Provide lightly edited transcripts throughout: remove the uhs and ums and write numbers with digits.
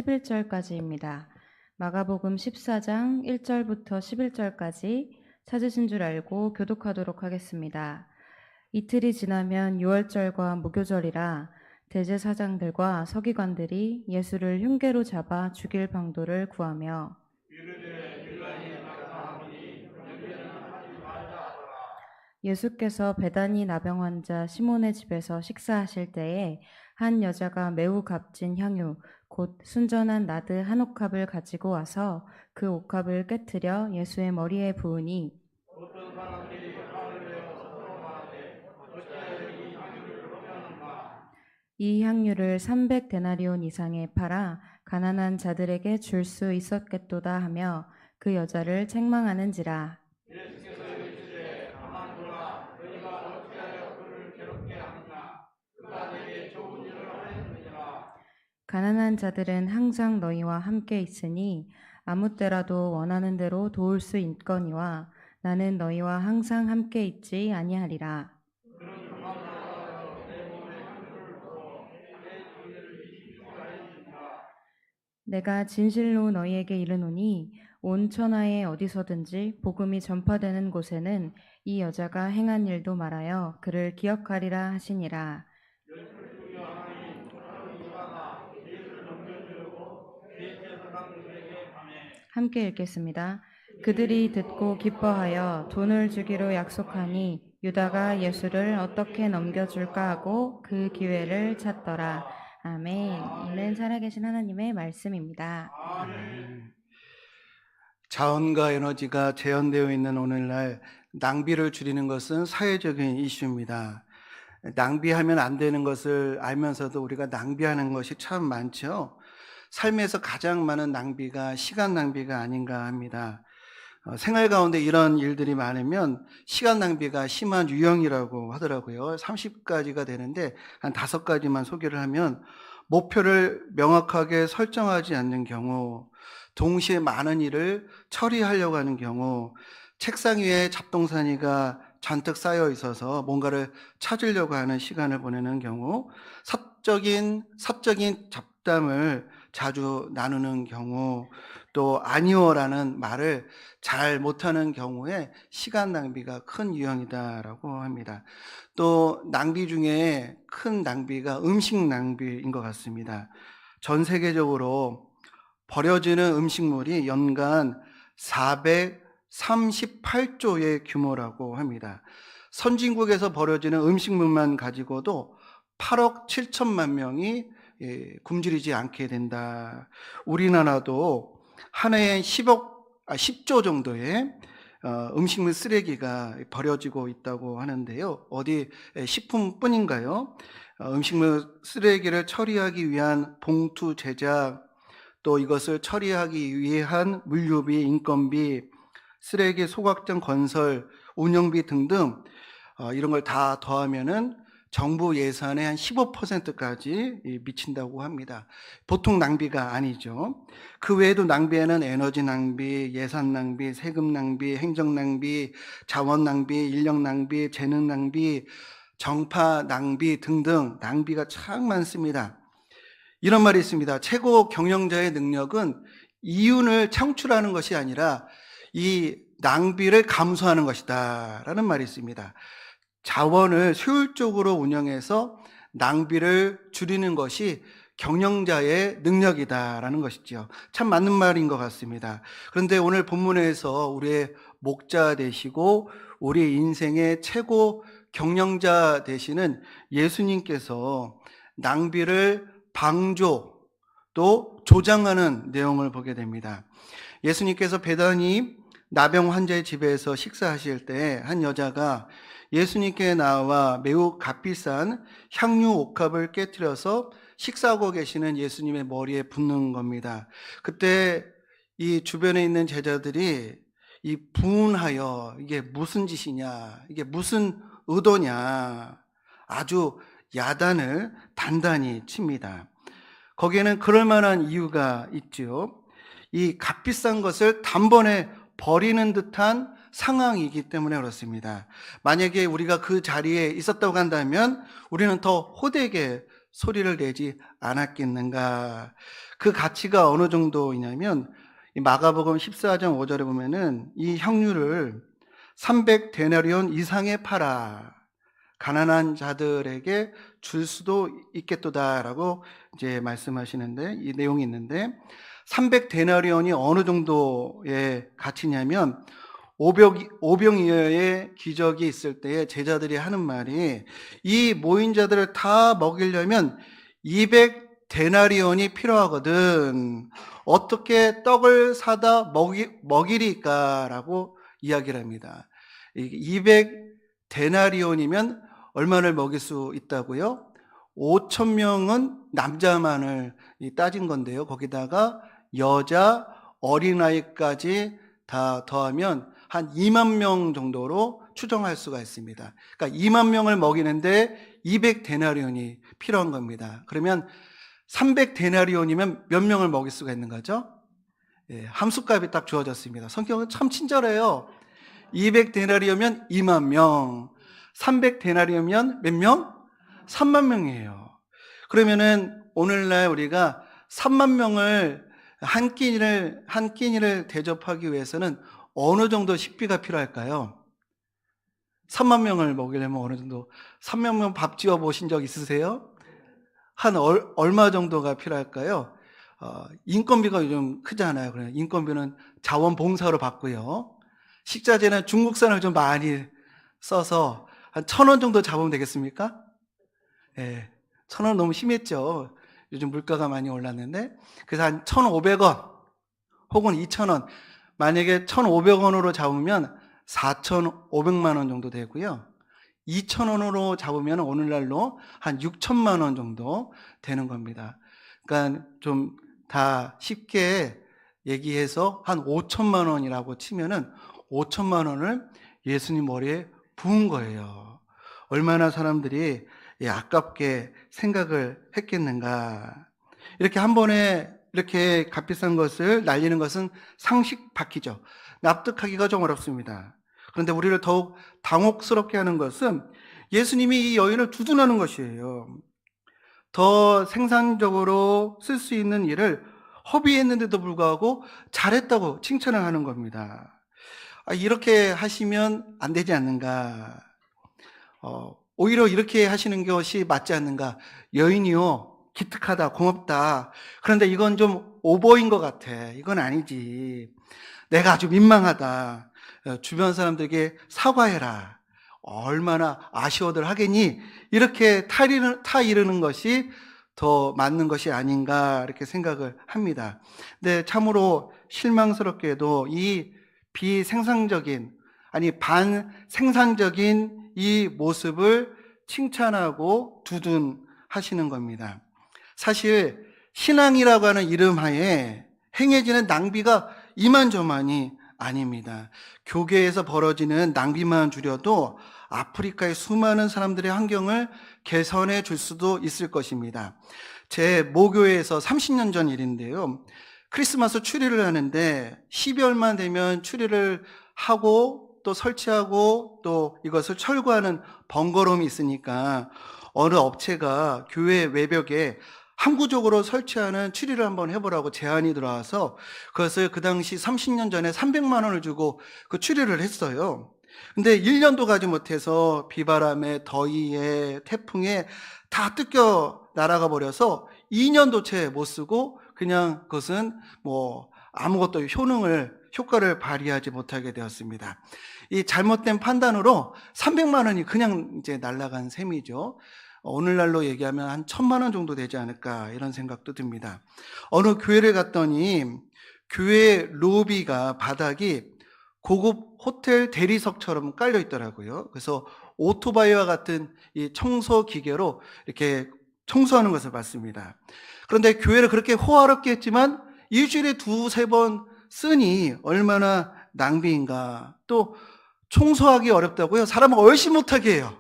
11절까지입니다. 마가복음 14장 1절부터 11절까지 찾으신 줄 알고 교독하도록 하겠습니다. 이틀이 지나면 유월절과 무교절이라 대제사장들과 서기관들이 예수를 흉계로 잡아 죽일 방도를 구하며 예수께서 베다니 나병 환자 시몬의 집에서 식사하실 때에 한 여자가 매우 값진 향유 곧 순전한 나드 한 옥합을 가지고 와서 그 옥합을 깨트려 예수의 머리에 부으니 이 향유를 300데나리온 이상에 팔아 가난한 자들에게 줄 수 있었겠도다 하며 그 여자를 책망하는지라. 가난한 자들은 항상 너희와 함께 있으니 아무 때라도 원하는 대로 도울 수 있거니와 나는 너희와 항상 함께 있지 아니하리라. 내가 진실로 너희에게 이르노니 온 천하에 어디서든지 복음이 전파되는 곳에는 이 여자가 행한 일도 말하여 그를 기억하리라 하시니라. 함께 읽겠습니다. 그들이 듣고 기뻐하여 돈을 주기로 약속하니 유다가 예수를 어떻게 넘겨줄까 하고 그 기회를 찾더라. 아멘. 이는 살아계신 하나님의 말씀입니다. 자원과 에너지가 제한되어 있는 오늘날 낭비를 줄이는 것은 사회적인 이슈입니다. 낭비하면 안 되는 것을 알면서도 우리가 낭비하는 것이 참 많죠. 삶에서 가장 많은 낭비가 시간 낭비가 아닌가 합니다. 생활 가운데 이런 일들이 많으면 시간 낭비가 심한 유형이라고 하더라고요. 30가지가 되는데 한 5가지만 소개를 하면 목표를 명확하게 설정하지 않는 경우, 동시에 많은 일을 처리하려고 하는 경우, 책상 위에 잡동사니가 잔뜩 쌓여 있어서 뭔가를 찾으려고 하는 시간을 보내는 경우, 사적인 잡담을 자주 나누는 경우, 또 아니오라는 말을 잘 못하는 경우에 시간 낭비가 큰 유형이다라고 합니다. 또 낭비 중에 큰 낭비가 음식 낭비인 것 같습니다. 전 세계적으로 버려지는 음식물이 연간 438조의 규모라고 합니다. 선진국에서 버려지는 음식물만 가지고도 8억 7천만 명이 굶주리지 않게 된다. 우리나라도 한 해에 10조 정도의 음식물 쓰레기가 버려지고 있다고 하는데요. 어디 식품뿐인가요? 음식물 쓰레기를 처리하기 위한 봉투 제작, 또 이것을 처리하기 위한 물류비, 인건비, 쓰레기 소각장 건설, 운영비 등등 이런 걸 다 더하면은 정부 예산의 한 15%까지 미친다고 합니다. 보통 낭비가 아니죠. 그 외에도 낭비에는 에너지 낭비, 예산 낭비, 세금 낭비, 행정 낭비, 자원 낭비, 인력 낭비, 재능 낭비, 정파 낭비 등등 낭비가 참 많습니다. 이런 말이 있습니다. 최고 경영자의 능력은 이윤을 창출하는 것이 아니라 이 낭비를 감소하는 것이다 라는 말이 있습니다. 자원을 효율적으로 운영해서 낭비를 줄이는 것이 경영자의 능력이다라는 것이죠. 참 맞는 말인 것 같습니다. 그런데 오늘 본문에서 우리의 목자 되시고 우리 인생의 최고 경영자 되시는 예수님께서 낭비를 방조 또 조장하는 내용을 보게 됩니다. 예수님께서 베다니 나병 환자의 집에서 식사하실 때 한 여자가 예수님께 나와 매우 값비싼 향유 옥합을 깨트려서 식사하고 계시는 예수님의 머리에 붓는 겁니다. 그때 이 주변에 있는 제자들이 이 분하여 이게 무슨 짓이냐, 이게 무슨 의도냐, 아주 야단을 단단히 칩니다. 거기에는 그럴 만한 이유가 있죠. 이 값비싼 것을 단번에 버리는 듯한 상황이기 때문에 그렇습니다. 만약에 우리가 그 자리에 있었다고 한다면 우리는 더 호되게 소리를 내지 않았겠는가. 그 가치가 어느 정도이냐면 이 마가복음 14장 5절에 보면은 이 향유를 300데나리온 이상에 팔아 가난한 자들에게 줄 수도 있겠도다라고 이제 말씀하시는데, 이 내용이 있는데, 300데나리온이 어느 정도의 가치냐면 오병이어의 기적이 있을 때에 제자들이 하는 말이, 이 모인 자들을 다 먹이려면 200데나리온이 필요하거든. 어떻게 떡을 사다 먹이리까라고 이야기를 합니다. 200데나리온이면 얼마를 먹일 수 있다고요? 5천 명은 남자만을 따진 건데요. 거기다가 여자, 어린아이까지 다 더하면 한 2만 명 정도로 추정할 수가 있습니다. 그러니까 2만 명을 먹이는데 200데나리온이 필요한 겁니다. 그러면 300데나리온이면 몇 명을 먹일 수가 있는 거죠? 예, 함수값이 딱 주어졌습니다. 성경은 참 친절해요. 200데나리온이면 2만 명, 300데나리온이면 몇 명? 3만 명이에요. 그러면은 오늘날 우리가 3만 명을 한 끼니를 대접하기 위해서는 어느 정도 식비가 필요할까요? 3만 명을 먹이려면 어느 정도? 3만 명 밥 지어 보신 적 있으세요? 한 얼마 정도가 필요할까요? 인건비가 요즘 크잖아요. 그래서 인건비는 자원봉사로 받고요. 식자재는 중국산을 좀 많이 써서 한 1,000원 정도 잡으면 되겠습니까? 예, 1,000원 너무 심했죠. 요즘 물가가 많이 올랐는데. 그래서 한 1,500원 혹은 2,000원, 만약에 1,500원으로 잡으면 4,500만 원 정도 되고요. 2,000원으로 잡으면 오늘날로 한 6천만 원 정도 되는 겁니다. 그러니까 좀 다 쉽게 얘기해서 한 5천만 원이라고 치면은 5천만 원을 예수님 머리에 부은 거예요. 얼마나 사람들이 아깝게 생각을 했겠는가. 이렇게 한 번에 이렇게 값비싼 것을 날리는 것은 상식 밖이죠. 납득하기가 좀 어렵습니다. 그런데 우리를 더욱 당혹스럽게 하는 것은 예수님이 이 여인을 두둔하는 것이에요. 더 생산적으로 쓸 수 있는 일을 허비했는데도 불구하고 잘했다고 칭찬을 하는 겁니다. 이렇게 하시면 안 되지 않는가. 오히려 이렇게 하시는 것이 맞지 않는가. 여인이요, 기특하다, 고맙다. 그런데 이건 좀 오버인 것 같아. 이건 아니지. 내가 아주 민망하다. 주변 사람들에게 사과해라. 얼마나 아쉬워들 하겠니? 이렇게 타이르는 것이 더 맞는 것이 아닌가 이렇게 생각을 합니다. 근데 참으로 실망스럽게도 이 비생산적인, 아니 반생산적인 이 모습을 칭찬하고 두둔하시는 겁니다. 사실 신앙이라고 하는 이름하에 행해지는 낭비가 이만저만이 아닙니다. 교계에서 벌어지는 낭비만 줄여도 아프리카의 수많은 사람들의 환경을 개선해 줄 수도 있을 것입니다. 제 모교에서 30년 전 일인데요. 크리스마스 추리를 하는데 12월만 되면 추리를 하고 또 설치하고 또 이것을 철거하는 번거로움이 있으니까 어느 업체가 교회 외벽에 항구적으로 설치하는 추리를 한번 해보라고 제안이 들어와서 그것을 그 당시 30년 전에 300만 원을 주고 그 추리를 했어요. 근데 1년도 가지 못해서 비바람에 더위에 태풍에 다 뜯겨 날아가 버려서 2년도 채 못 쓰고 그냥 그것은 뭐 아무것도 효과를 발휘하지 못하게 되었습니다. 이 잘못된 판단으로 300만 원이 그냥 이제 날아간 셈이죠. 오늘날로 얘기하면 한 1,000만 원 정도 되지 않을까 이런 생각도 듭니다. 어느 교회를 갔더니 교회 로비가 바닥이 고급 호텔 대리석처럼 깔려 있더라고요. 그래서 오토바이와 같은 이 청소 기계로 이렇게 청소하는 것을 봤습니다. 그런데 교회를 그렇게 호화롭게 했지만 일주일에 2-3번 쓰니 얼마나 낭비인가. 또 청소하기 어렵다고요? 사람을 얼씬 못하게 해요.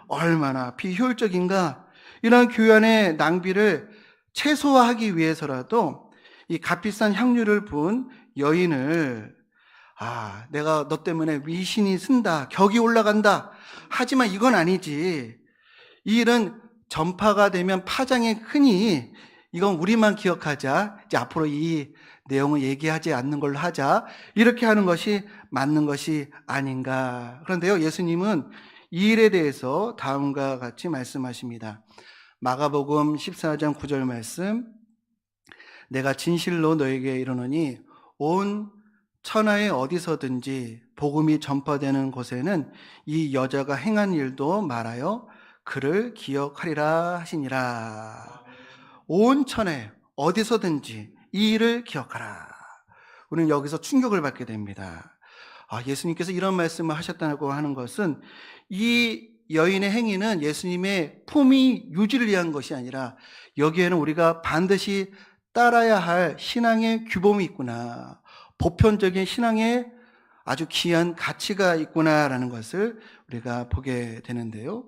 얼마나 비효율적인가. 이런 교회 안의 낭비를 최소화하기 위해서라도 이 값비싼 향유를 부은 여인을 내가 너 때문에 위신이 쓴다, 격이 올라간다. 하지만 이건 아니지. 이 일은 전파가 되면 파장이 크니 이건 우리만 기억하자. 이제 앞으로 이 내용을 얘기하지 않는 걸로 하자. 이렇게 하는 것이 맞는 것이 아닌가. 그런데요, 예수님은 이 일에 대해서 다음과 같이 말씀하십니다. 마가복음 14장 9절 말씀. 내가 진실로 너에게 이르노니 온 천하에 어디서든지 복음이 전파되는 곳에는 이 여자가 행한 일도 말하여 그를 기억하리라 하시니라. 온 천하에 어디서든지 이 일을 기억하라. 우리는 여기서 충격을 받게 됩니다. 예수님께서 이런 말씀을 하셨다고 하는 것은 이 여인의 행위는 예수님의 품위 유지를 위한 것이 아니라 여기에는 우리가 반드시 따라야 할 신앙의 규범이 있구나. 보편적인 신앙의 아주 귀한 가치가 있구나라는 것을 우리가 보게 되는데요.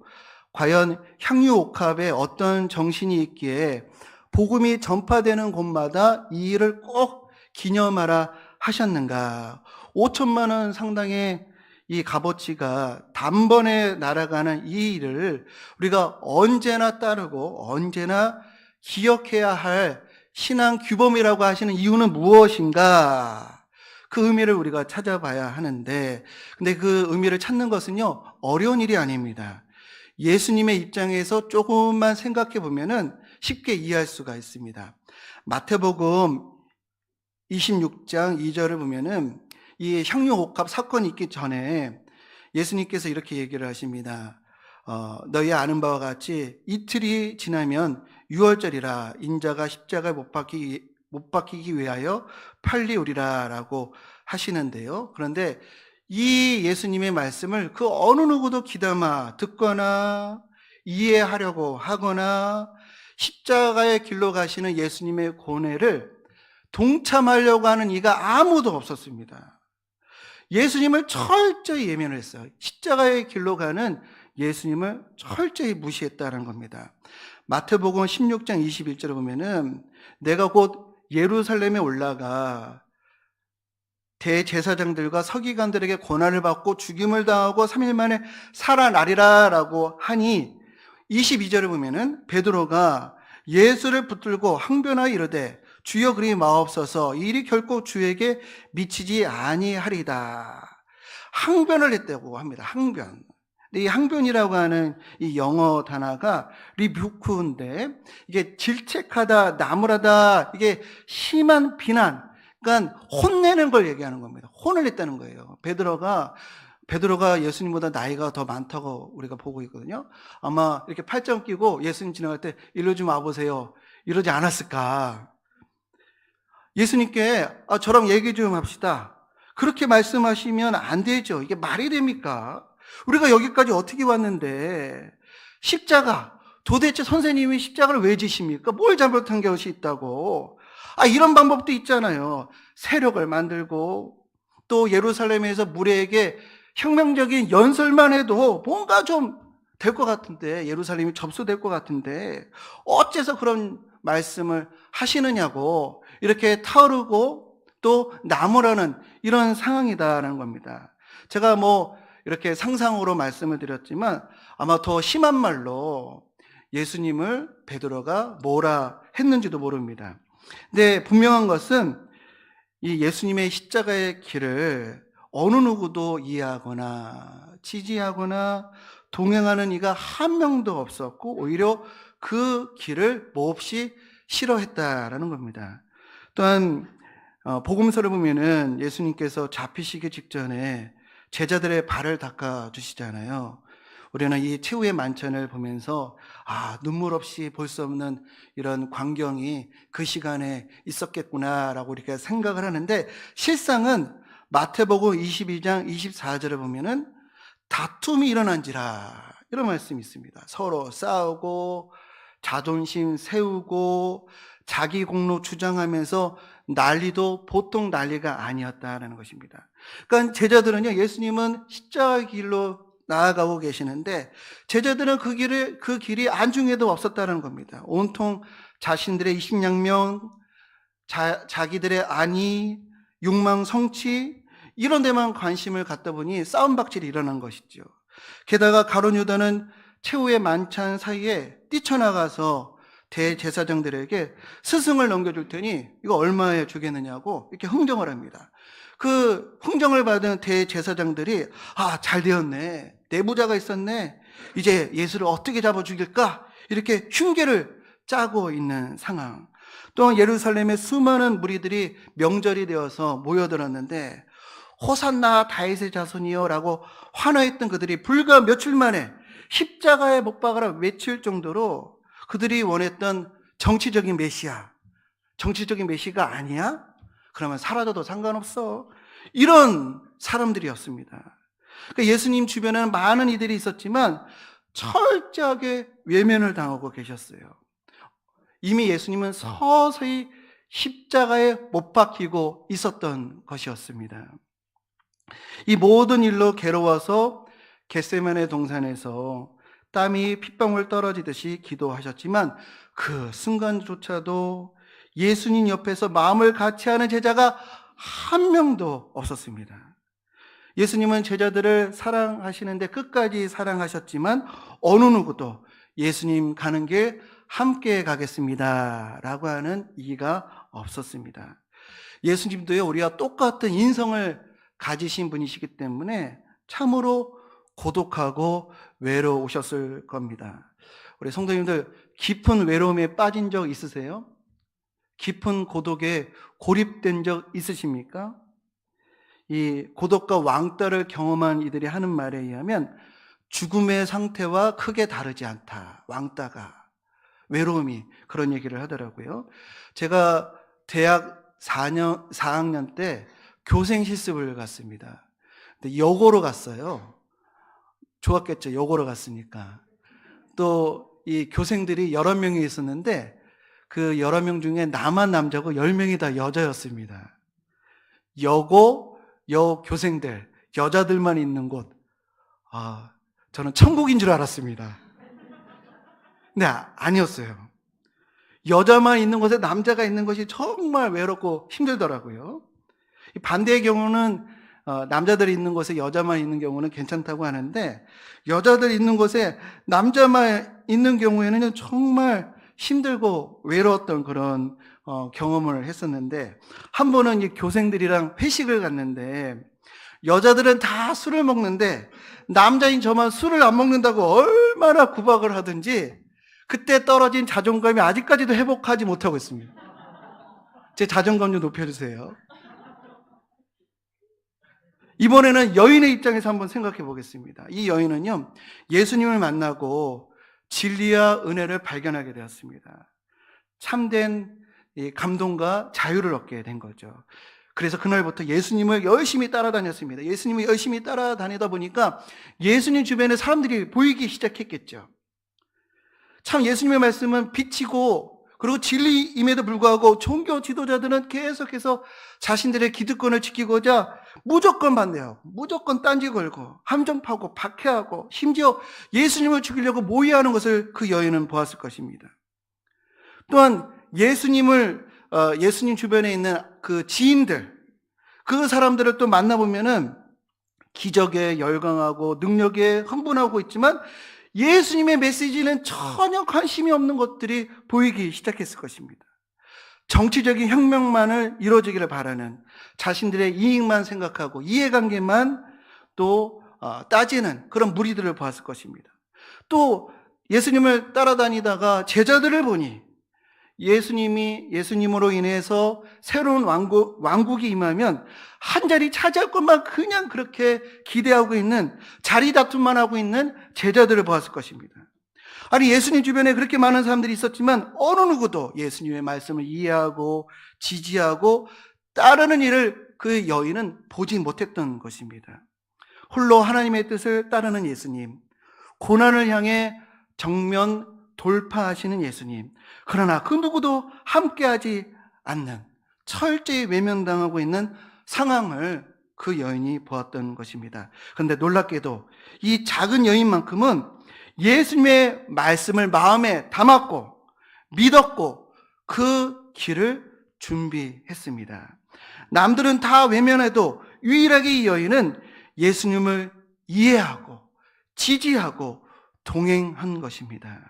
과연 향유옥합에 어떤 정신이 있기에 복음이 전파되는 곳마다 이 일을 꼭 기념하라 하셨는가? 5천만 원 상당의 이 값어치가 단번에 날아가는 이 일을 우리가 언제나 따르고 언제나 기억해야 할 신앙 규범이라고 하시는 이유는 무엇인가? 그 의미를 우리가 찾아봐야 하는데, 근데 그 의미를 찾는 것은요, 어려운 일이 아닙니다. 예수님의 입장에서 조금만 생각해 보면은 쉽게 이해할 수가 있습니다. 마태복음 26장 2절을 보면은 이 향유옥합 사건이 있기 전에 예수님께서 이렇게 얘기를 하십니다. 너희 아는 바와 같이 이틀이 지나면 유월절이라 인자가 십자가에 못 박히기 위하여 팔리우리라 라고 하시는데요. 그런데 이 예수님의 말씀을 그 어느 누구도 귀담아 듣거나 이해하려고 하거나 십자가의 길로 가시는 예수님의 고뇌를 동참하려고 하는 이가 아무도 없었습니다. 예수님을 철저히 예면했어요. 십자가의 길로 가는 예수님을 철저히 무시했다는 겁니다. 마태복음 16장 21절을 보면은 내가 곧 예루살렘에 올라가 대제사장들과 서기관들에게 고난을 받고 죽임을 당하고 3일 만에 살아나리라 라고 하니 22절을 보면은 베드로가 예수를 붙들고 항변하여 이르되 주여 그리 마옵소서 이 일이 결코 주에게 미치지 아니하리다. 항변을 했다고 합니다. 항변. 이 항변이라고 하는 이 영어 단어가 리뷰크인데 이게 질책하다, 나무라다, 이게 심한 비난, 그러니까 혼내는 걸 얘기하는 겁니다. 혼을 냈다는 거예요. 베드로가 예수님보다 나이가 더 많다고 우리가 보고 있거든요. 아마 이렇게 팔짱 끼고 예수님 지나갈 때 일로 좀 와보세요. 이러지 않았을까. 예수님께 저랑 얘기 좀 합시다. 그렇게 말씀하시면 안 되죠. 이게 말이 됩니까? 우리가 여기까지 어떻게 왔는데 십자가, 도대체 선생님이 십자가를 왜 지십니까? 뭘 잘못한 것이 있다고. 이런 방법도 있잖아요. 세력을 만들고 또 예루살렘에서 무리에게 혁명적인 연설만 해도 뭔가 좀 될 것 같은데, 예루살렘이 접수될 것 같은데 어째서 그런 말씀을 하시느냐고 이렇게 타오르고 또 나무라는 이런 상황이다라는 겁니다. 제가 이렇게 상상으로 말씀을 드렸지만 아마 더 심한 말로 예수님을 베드로가 뭐라 했는지도 모릅니다. 근데 분명한 것은 이 예수님의 십자가의 길을 어느 누구도 이해하거나 지지하거나 동행하는 이가 한 명도 없었고 오히려 그 길을 몹시 싫어했다라는 겁니다. 또한 복음서를 보면은 예수님께서 잡히시기 직전에 제자들의 발을 닦아 주시잖아요. 우리는 이 최후의 만찬을 보면서 눈물 없이 볼 수 없는 이런 광경이 그 시간에 있었겠구나라고 이렇게 생각을 하는데, 실상은 마태복음 22장 24절을 보면은 다툼이 일어난지라 이런 말씀이 있습니다. 서로 싸우고 자존심 세우고 자기 공로 주장하면서 난리도 보통 난리가 아니었다라는 것입니다. 그러니까 제자들은요, 예수님은 십자가 길로 나아가고 계시는데 제자들은 그 길이 안중에도 없었다는 겁니다. 온통 자신들의 이식양명, 자기들의 안위, 욕망, 성취 이런 데만 관심을 갖다 보니 싸움박질이 일어난 것이죠. 게다가 가룟 유다는 최후의 만찬 사이에 뛰쳐나가서 대제사장들에게 스승을 넘겨줄 테니 이거 얼마에 주겠느냐고 이렇게 흥정을 합니다. 그 흥정을 받은 대제사장들이 잘 되었네, 내부자가 있었네, 이제 예수를 어떻게 잡아 죽일까, 이렇게 흉계를 짜고 있는 상황. 또한 예루살렘에 수많은 무리들이 명절이 되어서 모여들었는데 호산나 다윗의 자손이여 라고 환호했던 그들이 불과 며칠 만에 십자가에 못 박아라 외칠 정도로 그들이 원했던 정치적인 메시아, 정치적인 메시아가 아니야? 그러면 사라져도 상관없어, 이런 사람들이었습니다. 그러니까 예수님 주변에는 많은 이들이 있었지만 철저하게 외면을 당하고 계셨어요. 이미 예수님은 서서히 십자가에 못 박히고 있었던 것이었습니다. 이 모든 일로 괴로워서 겟세마네 동산에서 땀이 핏방울 떨어지듯이 기도하셨지만 그 순간조차도 예수님 옆에서 마음을 같이 하는 제자가 한 명도 없었습니다. 예수님은 제자들을 사랑하시는데 끝까지 사랑하셨지만 어느 누구도 예수님 가는 길 함께 가겠습니다 라고 하는 이가 없었습니다. 예수님도요, 우리와 똑같은 인성을 가지신 분이시기 때문에 참으로 고독하고 외로우셨을 겁니다. 우리 성도님들, 깊은 외로움에 빠진 적 있으세요? 깊은 고독에 고립된 적 있으십니까? 이 고독과 왕따를 경험한 이들이 하는 말에 의하면 죽음의 상태와 크게 다르지 않다. 왕따가, 외로움이, 그런 얘기를 하더라고요. 제가 대학 4학년 때 교생 실습을 갔습니다. 근데 여고로 갔어요. 좋았겠죠, 여고로 갔으니까. 또 이 교생들이 여러 명이 있었는데 그 여러 명 중에 나만 남자고 10명이 다 여자였습니다. 여교생들, 여자들만 있는 곳. 저는 천국인 줄 알았습니다. 근데 아니었어요. 여자만 있는 곳에 남자가 있는 것이 정말 외롭고 힘들더라고요. 반대의 경우는 남자들이 있는 곳에 여자만 있는 경우는 괜찮다고 하는데, 여자들 있는 곳에 남자만 있는 경우에는 정말 힘들고 외로웠던 그런 경험을 했었는데, 한 번은 이 교생들이랑 회식을 갔는데 여자들은 다 술을 먹는데 남자인 저만 술을 안 먹는다고 얼마나 구박을 하든지 그때 떨어진 자존감이 아직까지도 회복하지 못하고 있습니다. 제 자존감 좀 높여주세요. 이번에는 여인의 입장에서 한번 생각해 보겠습니다. 이 여인은요, 예수님을 만나고 진리와 은혜를 발견하게 되었습니다. 참된 감동과 자유를 얻게 된 거죠. 그래서 그날부터 예수님을 열심히 따라다녔습니다. 예수님을 열심히 따라다니다 보니까 예수님 주변에 사람들이 보이기 시작했겠죠. 참 예수님의 말씀은 빛이고 그리고 진리임에도 불구하고 종교 지도자들은 계속해서 자신들의 기득권을 지키고자 무조건 반대하고 무조건 딴지 걸고 함정 파고 박해하고 심지어 예수님을 죽이려고 모의하는 것을 그 여인은 보았을 것입니다. 또한 예수님 주변에 있는 그 지인들, 그 사람들을 또 만나보면은 기적에 열광하고 능력에 흥분하고 있지만 예수님의 메시지는 전혀 관심이 없는 것들이 보이기 시작했을 것입니다. 정치적인 혁명만을 이루어지기를 바라는, 자신들의 이익만 생각하고 이해관계만 또 따지는 그런 무리들을 보았을 것입니다. 또 예수님을 따라다니다가 제자들을 보니 예수님으로 인해서 새로운 왕국이 임하면 한 자리 차지할 것만 그냥 그렇게 기대하고 있는, 자리 다툼만 하고 있는 제자들을 보았을 것입니다. 아니, 예수님 주변에 그렇게 많은 사람들이 있었지만 어느 누구도 예수님의 말씀을 이해하고 지지하고 따르는 일을 그 여인은 보지 못했던 것입니다. 홀로 하나님의 뜻을 따르는 예수님, 고난을 향해 정면 돌파하시는 예수님, 그러나 그 누구도 함께하지 않는, 철저히 외면당하고 있는 상황을 그 여인이 보았던 것입니다. 그런데 놀랍게도 이 작은 여인만큼은 예수님의 말씀을 마음에 담았고 믿었고 그 길을 준비했습니다. 남들은 다 외면해도 유일하게 이 여인은 예수님을 이해하고 지지하고 동행한 것입니다.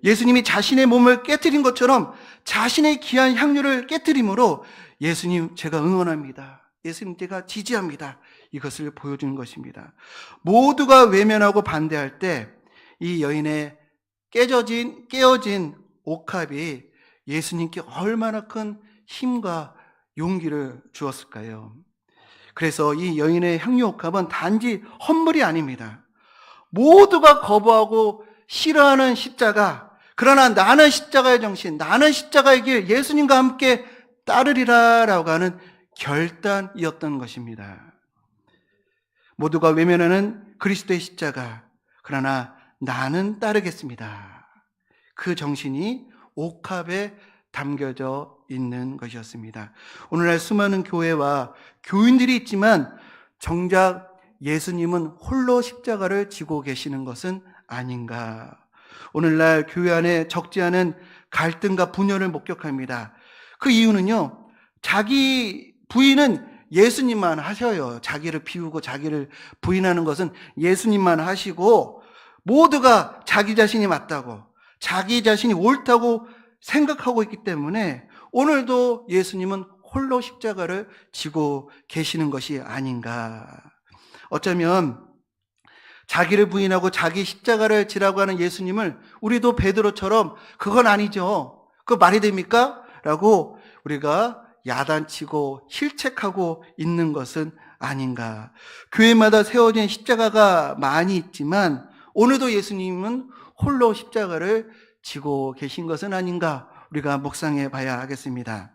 예수님이 자신의 몸을 깨뜨린 것처럼 자신의 귀한 향유를 깨뜨림으로 예수님 제가 응원합니다. 예수님 제가 지지합니다. 이것을 보여주는 것입니다. 모두가 외면하고 반대할 때 이 여인의 깨어진 옥합이 예수님께 얼마나 큰 힘과 용기를 주었을까요? 그래서 이 여인의 향유 옥합은 단지 헛물이 아닙니다. 모두가 거부하고 싫어하는 십자가, 그러나 나는 십자가의 정신, 나는 십자가의 길, 예수님과 함께 따르리라라고 하는 결단이었던 것입니다. 모두가 외면하는 그리스도의 십자가, 그러나 나는 따르겠습니다. 그 정신이 옥합에 담겨져 있는 것이었습니다. 오늘날 수많은 교회와 교인들이 있지만 정작 예수님은 홀로 십자가를 지고 계시는 것은 아닌가. 오늘날 교회 안에 적지 않은 갈등과 분열을 목격합니다. 그 이유는요, 자기 부인은 예수님만 하셔요. 자기를 비우고 자기를 부인하는 것은 예수님만 하시고, 모두가 자기 자신이 맞다고, 자기 자신이 옳다고 생각하고 있기 때문에 오늘도 예수님은 홀로 십자가를 지고 계시는 것이 아닌가. 어쩌면 자기를 부인하고 자기 십자가를 지라고 하는 예수님을 우리도 베드로처럼 그건 아니죠, 그거 말이 됩니까? 라고 우리가 야단치고 실책하고 있는 것은 아닌가. 교회마다 세워진 십자가가 많이 있지만 오늘도 예수님은 홀로 십자가를 지고 계신 것은 아닌가, 우리가 묵상해 봐야 하겠습니다.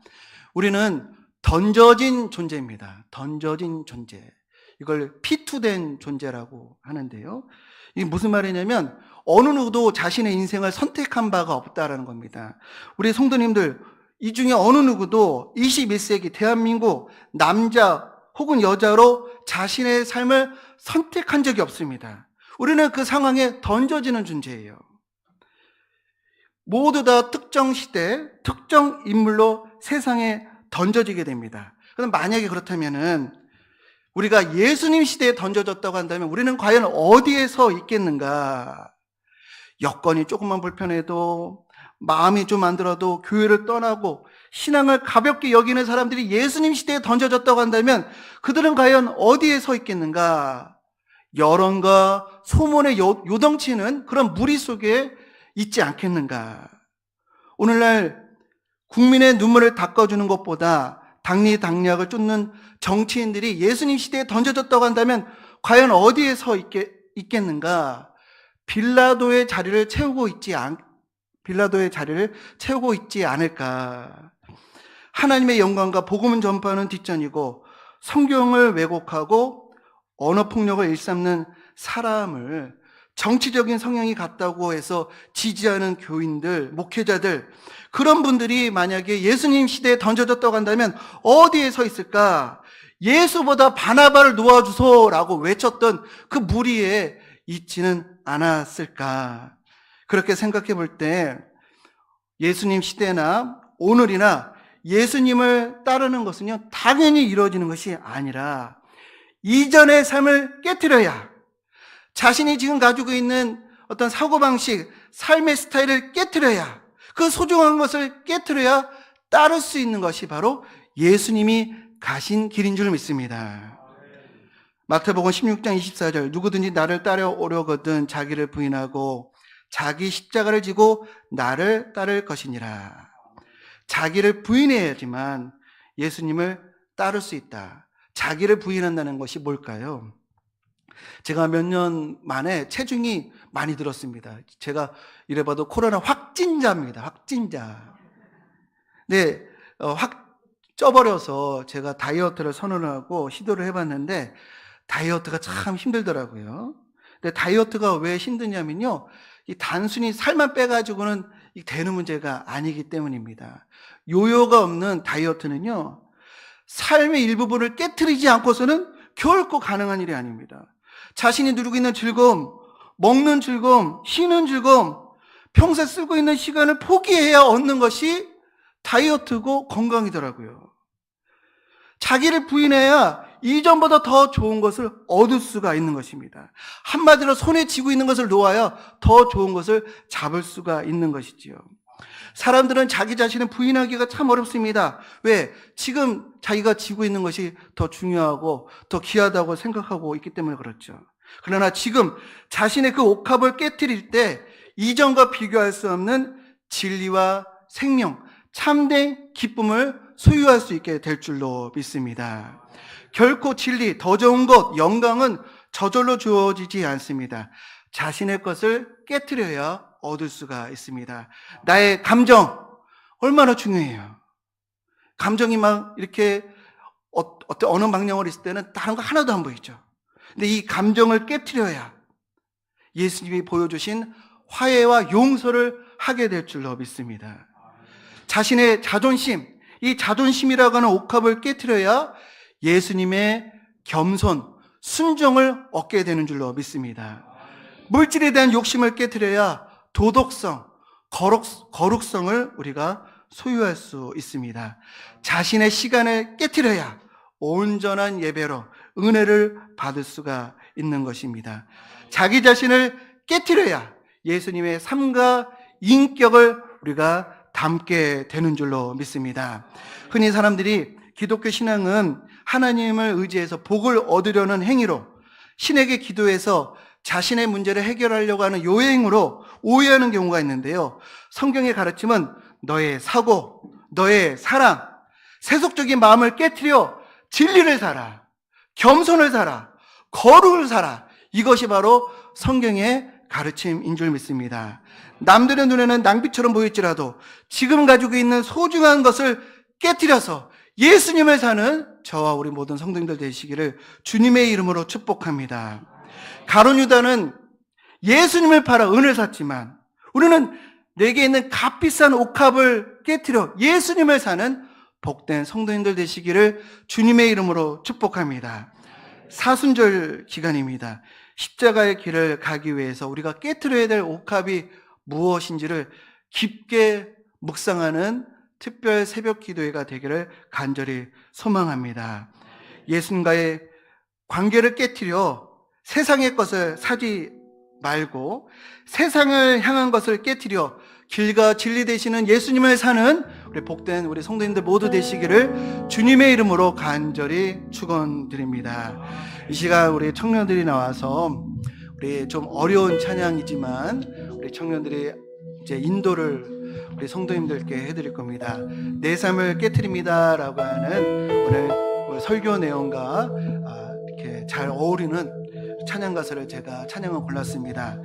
우리는 던져진 존재입니다. 던져진 존재. 이걸 피투된 존재라고 하는데요. 이게 무슨 말이냐면 어느 누구도 자신의 인생을 선택한 바가 없다라는 겁니다. 우리 성도님들, 이 중에 어느 누구도 21세기 대한민국 남자 혹은 여자로 자신의 삶을 선택한 적이 없습니다. 우리는 그 상황에 던져지는 존재예요. 모두 다 특정 시대, 특정 인물로 세상에 던져지게 됩니다. 그럼 만약에 그렇다면은 우리가 예수님 시대에 던져졌다고 한다면 우리는 과연 어디에 서 있겠는가? 여건이 조금만 불편해도, 마음이 좀 안 들어도 교회를 떠나고 신앙을 가볍게 여기는 사람들이 예수님 시대에 던져졌다고 한다면 그들은 과연 어디에 서 있겠는가? 여론과 소문에 요동치는 그런 무리 속에 있지 않겠는가? 오늘날 국민의 눈물을 닦아주는 것보다 당리당략을 쫓는 정치인들이 예수님 시대에 던져졌다고 한다면 과연 어디에 서 있겠는가? 빌라도의 자리를 채우고 있지 않을까? 하나님의 영광과 복음을 전파하는 뒷전이고 성경을 왜곡하고 언어폭력을 일삼는 사람을 정치적인 성향이 같다고 해서 지지하는 교인들, 목회자들, 그런 분들이 만약에 예수님 시대에 던져졌다고 한다면 어디에 서 있을까? 예수보다 바나바를 놓아주소라고 외쳤던 그 무리에 있지는 않았을까? 그렇게 생각해 볼 때 예수님 시대나 오늘이나 예수님을 따르는 것은요, 당연히 이루어지는 것이 아니라 이전의 삶을 깨트려야, 자신이 지금 가지고 있는 어떤 사고방식, 삶의 스타일을 깨트려야, 그 소중한 것을 깨트려야 따를 수 있는 것이 바로 예수님이 가신 길인 줄 믿습니다. 마태복음 16장 24절, 누구든지 나를 따라오려거든 자기를 부인하고 자기 십자가를 지고 나를 따를 것이니라. 자기를 부인해야지만 예수님을 따를 수 있다. 자기를 부인한다는 것이 뭘까요? 제가 몇 년 만에 체중이 많이 들었습니다. 제가 이래봐도 코로나 확진자입니다. 확진자. 네, 확 쪄버려서 제가 다이어트를 선언하고 시도를 해봤는데 다이어트가 참 힘들더라고요. 근데 다이어트가 왜 힘드냐면요, 이 단순히 살만 빼가지고는 되는 문제가 아니기 때문입니다. 요요가 없는 다이어트는요, 삶의 일부분을 깨트리지 않고서는 결코 가능한 일이 아닙니다. 자신이 누리고 있는 즐거움, 먹는 즐거움, 쉬는 즐거움, 평소에 쓰고 있는 시간을 포기해야 얻는 것이 다이어트고 건강이더라고요. 자기를 부인해야 이전보다 더 좋은 것을 얻을 수가 있는 것입니다. 한마디로 손에 쥐고 있는 것을 놓아야 더 좋은 것을 잡을 수가 있는 것이지요. 사람들은 자기 자신을 부인하기가 참 어렵습니다. 왜? 지금 자기가 쥐고 있는 것이 더 중요하고 더 귀하다고 생각하고 있기 때문에 그렇죠. 그러나 지금 자신의 그 옥합을 깨트릴 때 이전과 비교할 수 없는 진리와 생명, 참된 기쁨을 소유할 수 있게 될 줄로 믿습니다. 결코 진리, 더 좋은 것, 영광은 저절로 주어지지 않습니다. 자신의 것을 깨트려야 얻을 수가 있습니다. 나의 감정, 얼마나 중요해요. 감정이 막 이렇게 어느 방향으로 있을 때는 다른 거 하나도 안 보이죠. 근데 이 감정을 깨트려야 예수님이 보여주신 화해와 용서를 하게 될 줄로 믿습니다. 자신의 자존심, 이 자존심이라고 하는 옥합을 깨트려야 예수님의 겸손, 순종을 얻게 되는 줄로 믿습니다. 물질에 대한 욕심을 깨트려야 도덕성, 거룩성을 우리가 소유할 수 있습니다. 자신의 시간을 깨트려야 온전한 예배로 은혜를 받을 수가 있는 것입니다. 자기 자신을 깨트려야 예수님의 삶과 인격을 우리가 담게 되는 줄로 믿습니다. 흔히 사람들이 기독교 신앙은 하나님을 의지해서 복을 얻으려는 행위로, 신에게 기도해서 자신의 문제를 해결하려고 하는 요행으로 오해하는 경우가 있는데요. 성경의 가르침은 너의 사고, 너의 사랑, 세속적인 마음을 깨트려 진리를 살아, 겸손을 살아, 거룩을 살아. 이것이 바로 성경의 가르침인 줄 믿습니다. 남들의 눈에는 낭비처럼 보일지라도 지금 가지고 있는 소중한 것을 깨트려서 예수님을 사는 저와 우리 모든 성도님들 되시기를 주님의 이름으로 축복합니다. 가룟 유다는 예수님을 팔아 은을 샀지만 우리는 내게 있는 값비싼 옥합을 깨트려 예수님을 사는 복된 성도님들 되시기를 주님의 이름으로 축복합니다. 사순절 기간입니다. 십자가의 길을 가기 위해서 우리가 깨트려야 될 옥합이 무엇인지를 깊게 묵상하는 특별 새벽 기도회가 되기를 간절히 소망합니다. 예수님과의 관계를 깨트려 세상의 것을 사지 말고 세상을 향한 것을 깨트려 길과 진리 되시는 예수님을 사는 우리 복된 우리 성도님들 모두 되시기를 주님의 이름으로 간절히 축원드립니다. 이 시간 우리 청년들이 나와서 우리 좀 어려운 찬양이지만 우리 청년들이 이제 인도를 우리 성도님들께 해드릴 겁니다. 내 삶을 깨트립니다라고 하는 오늘 설교 내용과 이렇게 잘 어울리는 찬양 가사를 제가 찬양을 골랐습니다.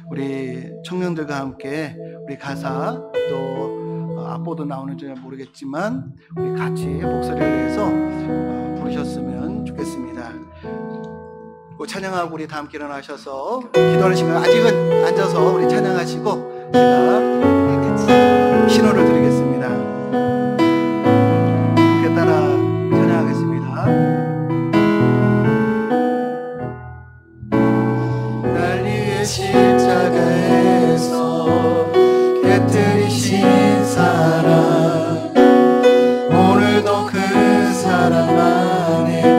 우리 청년들과 함께 우리 가사 또 악보도 나오는지 모르겠지만 우리 같이 목소리를 내서 부르셨으면 좋겠습니다. 찬양하고 우리 다 함께 일어나셔서 기도하시면 아직은 앉아서 우리 찬양하시고 제가 같이 신호를 드리겠습니다. 함께 따라 찬양하겠습니다. 날 위해 십자가에서 깨뜨리신 사랑 오늘도 그 사랑 안에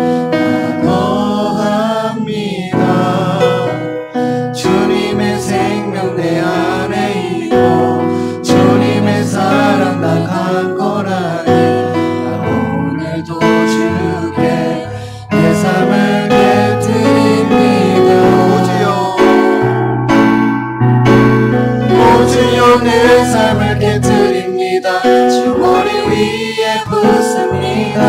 주님의 생명 내 안에 있고 주님의 사랑 나 갖고라니 나 오늘도 주께 내 삶을 깨뜨립니다. 오주여 내 삶을 깨뜨립니다. 주 머리 위에 붓습니다.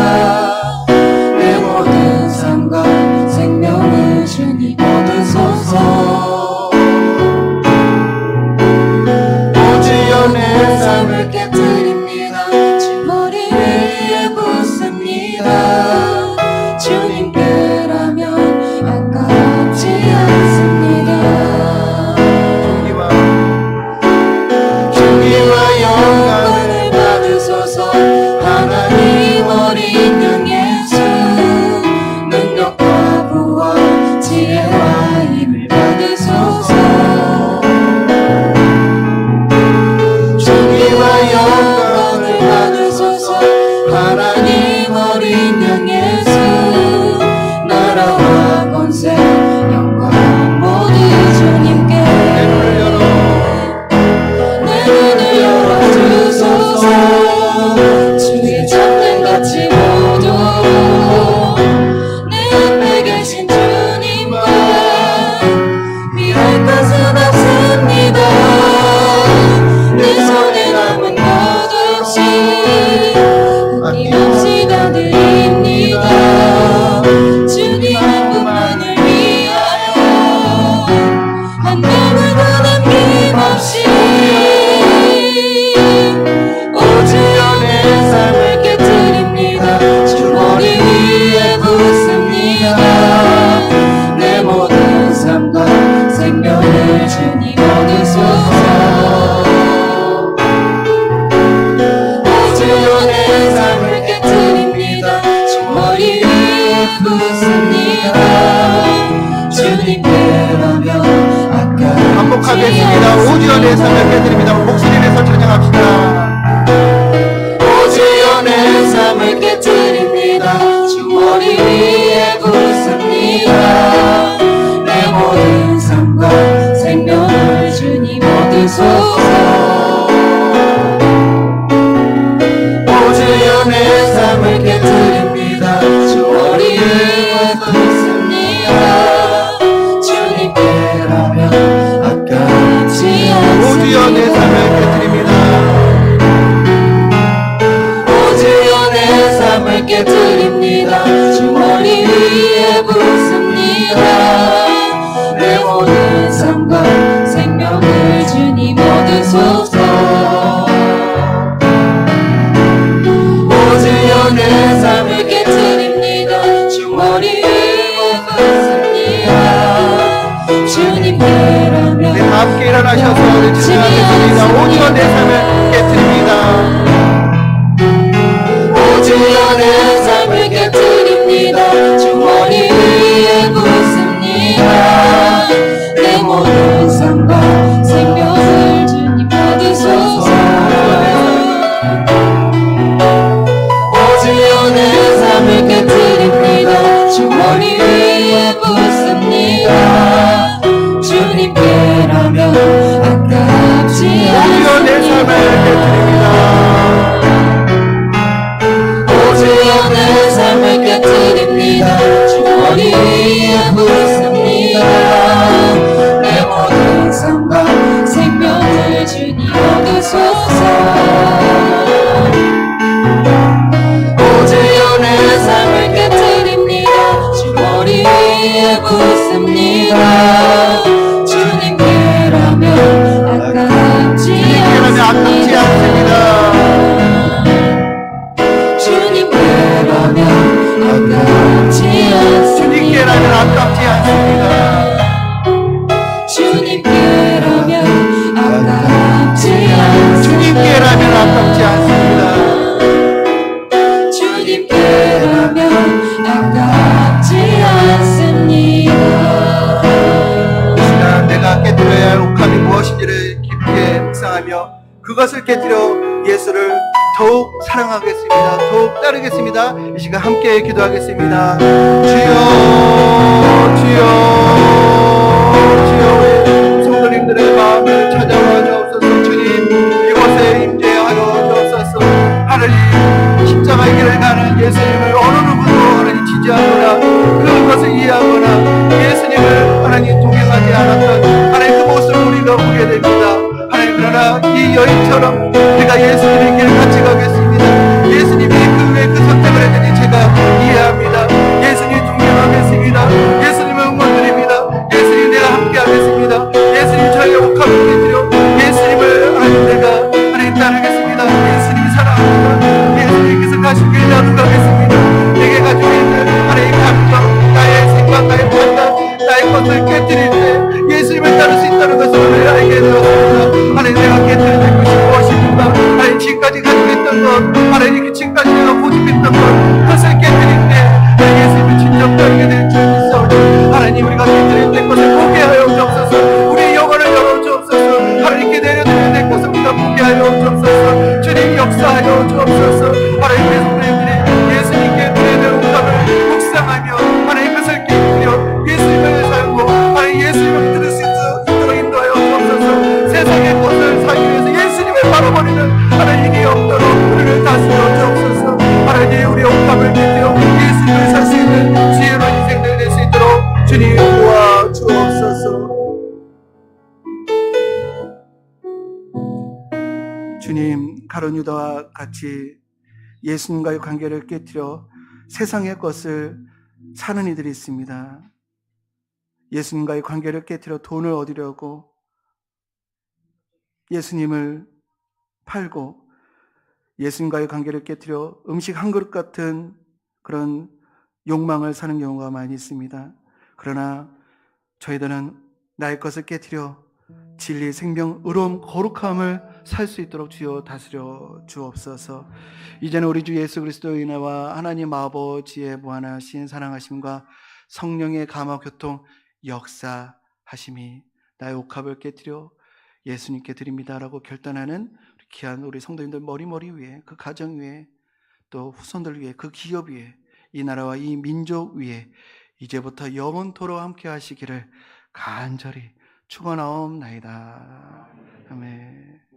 내 모든 삶과 생명을 주님 얻으소서. 오주여 내 삶을 깨뜨립니다. 주 머리 위에 붓습니다. 주님께라면 아깝지 않습니다. 존귀와 영광을 받으소서. 하나님 어린 양 예수 능력과 부와 지혜와 힘을 받으소서. 존귀와 영광을 받으소서. 하나님 어린 양 예수 내 삶을 깨뜨립니다. 목소리 내서 찬양합시다. 오 주여 내 삶을 깨뜨립니다. 주 머리 위에 붓습니다. 내 모든 삶과 생명을 주님 얻으소서. 오 주여 내 삶을 깨뜨립니다. 주 머리 위에 붓습니다. 주님께라면 아깝지 않습니다. 오 주여 내 삶을 깨뜨립니다. 오 주여 내 삶을 깨뜨립니다. 주 머리 위에 붓습니다. 내 모든 삶과 생명을 주님 얻으소서. 오 주여 내 삶을 깨뜨립니다. 주 머리 위에 붓습니다. 주님께라면 네, 함께 일어나셔서 우리 찬양하겠습니다. 오 주여 내 삶을 깨뜨립니다. 오 주여 내 삶을 깨뜨립니다. 주 머리 위에 붓습니다. 내 모든 삶과 생명을 주님 얻으소서. 오 주여 내 삶을 깨뜨립니다. 주 머리 위에 붓습니다. 주님께라면 아깝지 오 주여 내 삶을 않습니다. 깨뜨립니다. 오 주여 내 삶을 깨뜨립니다. 주 머리 위에 붓습니다. 내 모든 삶과 생명을 주님 얻으소서. 오 주여 내 삶을 깨뜨립니다. 주 머리 위에 붓습니다. 주님께라면 아깝지 주님께라면 아깝지 않습니다. 주님께라면 아깝지 않습니다. 주님께라면 아깝지 않습니다. 주님께라면 아깝지 않습니다. 주님께라면 아깝지 않습니다. 주님께라면 아깝지 않습니다. 이 시간 내가 깨뜨려야 할 옥합이 무엇인지를 깊게 묵상하며 그것을 깨뜨려 예수를 더욱 사랑하겠습니다. 더욱 따르겠습니다. 이 시간 함께 기도하겠습니다. 주여 주여 주여 우리 성도님들의 마음을 찾아와 주옵소서. 주님 이곳에 임재하여 주옵소서. 하나님 십자가의 길을 가는 예수님을 어느 누구도 하나님 지지하거나 그것을 이해하거나 예수님을 하나님 동행하지 않았던 하나님 그 모습을 우리가 보게 됩니다. 하나님 그러나 이 여인처럼 내가 예수님의 길을 같이 가겠습니다. 예수님이 그 외에 그 선택을 했더니 제가 이해합니다. 예수님 존경하겠습니다. 예수님을 응원드립니다. 예수님 내가 함께 하겠습니다. 예수님 저의 옥합을 깨뜨려 예수님을 하나님 내가 하나님 따르겠습니다. 예수님이 사랑합니다. 예수님께서 가신 길 나도 가겠습니다. 내게 가지고 있는 하나님 감정, 나의 생각, 나의 판단, 나의 것을 깨뜨릴 때 예수님을 따를 수 있다는 것을 오늘 알게 되었습니다. 하나님 내가 깨뜨릴 것이 무엇입니까? 하나님 지금까지 가지고 있던 것, 하나님 지금까지 내가 고집했던 것, 그것을 깨뜨릴 때 예수님을 진정 따르게 될 줄 믿사오니 하나님 우리가 깨뜨릴 때 것을 보게 하여 주옵소서. 우리의 영혼을 열어 주옵소서. 하나님께 내려드릴 때 것을 우리가 보게 하여 주옵소서. 주님 역사하여 주옵소서. 하나님의 성도님들이 예수님께 드리는 옥합을 묵상하며 하나님 것을 깨뜨려 예수님을 살고 하나님 예수님을 들을 수 있도록 인도하여 주옵소서. 세상의 것을 살기 위해서 예수님을 바라버리는 하나님이 없도록 우리를 다스려 주옵소서. 하나님 우리의 옥합을 깨뜨려 예수님을 살 수 있는 지혜로운 인생들 될 수 있도록 주님 도와 주옵소서. 주님 가룟 유다와 같이 예수님과의 관계를 깨뜨려 세상의 것을 사는 이들이 있습니다. 예수님과의 관계를 깨뜨려 돈을 얻으려고 예수님을 팔고 예수님과의 관계를 깨뜨려 음식 한 그릇 같은 그런 욕망을 사는 경우가 많이 있습니다. 그러나 저희들은 나의 것을 깨뜨려 진리, 생명, 의로움, 거룩함을 살 수 있도록 주여 다스려 주옵소서. 이제는 우리 주 예수 그리스도의 은혜와 하나님 아버지의 무한하신 사랑하심과 성령의 감화 교통 역사하심이 나의 옥합을 깨뜨려 예수님께 드립니다라고 결단하는 귀한 우리 성도님들 머리 위에, 그 가정 위에, 또 후손들 위에, 그 기업 위에, 이 나라와 이 민족 위에 이제부터 영원토록 함께 하시기를 간절히 축원하옵나이다. 아멘.